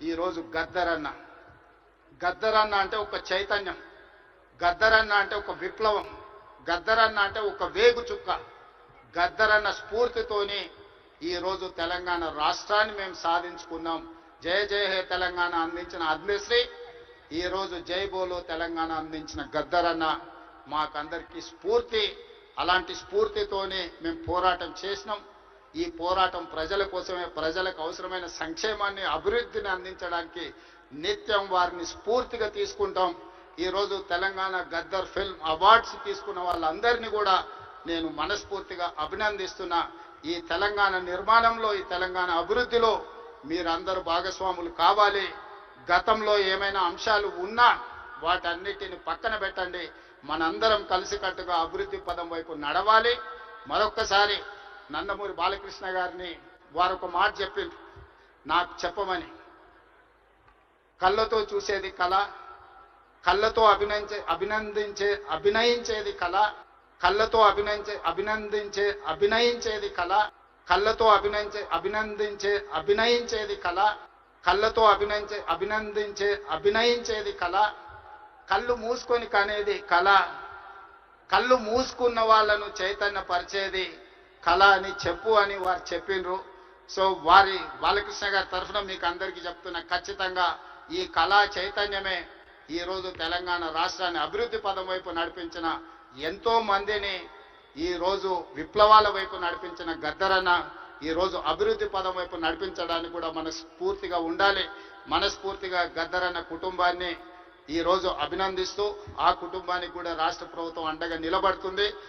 ఈరోజు గద్దరన్న గద్దరన్న అంటే ఒక చైతన్యం, గద్దరన్న అంటే ఒక విప్లవం, గద్దరన్న అంటే ఒక వేగు చుక్క. గద్దరన్న స్ఫూర్తితోని ఈరోజు తెలంగాణ రాష్ట్రాన్ని మేము సాధించుకున్నాం. జయ జయ హే తెలంగాణ అందించిన అగ్నిశ్రీ, ఈరోజు జై బోలో తెలంగాణ అందించిన గద్దరన్న మాకందరికీ స్ఫూర్తి. అలాంటి స్ఫూర్తితోనే మేము పోరాటం చేసినాం. ఈ పోరాటం ప్రజల కోసమే, ప్రజలకు అవసరమైన సంక్షేమాన్ని, అభివృద్ధిని అందించడానికి నిత్యం వారిని స్ఫూర్తిగా తీసుకుంటాం. ఈరోజు తెలంగాణ గద్దర్ ఫిల్మ్ అవార్డ్స్ తీసుకున్న వాళ్ళందరినీ కూడా నేను మనస్ఫూర్తిగా అభినందిస్తున్నా. ఈ తెలంగాణ నిర్మాణంలో, ఈ తెలంగాణ అభివృద్ధిలో మీరందరూ భాగస్వాములు కావాలి. గతంలో ఏమైనా అంశాలు ఉన్నా వాటన్నిటిని పక్కన పెట్టండి. మనందరం కలిసికట్టుగా అభివృద్ధి పదం వైపు నడవాలి. మరొక్కసారి నందమూరి బాలకృష్ణ గారిని వారు ఒక మాట చెప్పిండ్రు నాకు చెప్పమని. కళ్ళతో చూసేది కళ, కళ్ళతో అభినయించేది కళ, కళ్ళతో అభినయించేది కళ, కళ్ళతో అభినయించేది కళ, కళ్ళతో అభినయించేది కళ, కళ్ళు మూసుకొని కనేది కళ, కళ్ళు మూసుకున్న వాళ్ళను చైతన్యపరిచేది కళ అని చెప్పు అని వారు చెప్పిండ్రు. సో వారి బాలకృష్ణ గారి తరఫున మీకు అందరికీ చెప్తున్నా, ఖచ్చితంగా ఈ కళా చైతన్యమే ఈరోజు తెలంగాణ రాష్ట్రాన్ని అభివృద్ధి పదం వైపు నడిపించిన ఎంతో మందిని, ఈరోజు విప్లవాల వైపు నడిపించిన గద్దరన్న ఈరోజు అభివృద్ధి పదం వైపు నడిపించడానికి కూడా మనస్ఫూర్తిగా ఉండాలి. మనస్ఫూర్తిగా గద్దరన్న కుటుంబాన్ని ఈరోజు అభినందిస్తూ, ఆ కుటుంబానికి కూడా రాష్ట్ర ప్రభుత్వం అండగా నిలబడుతుంది.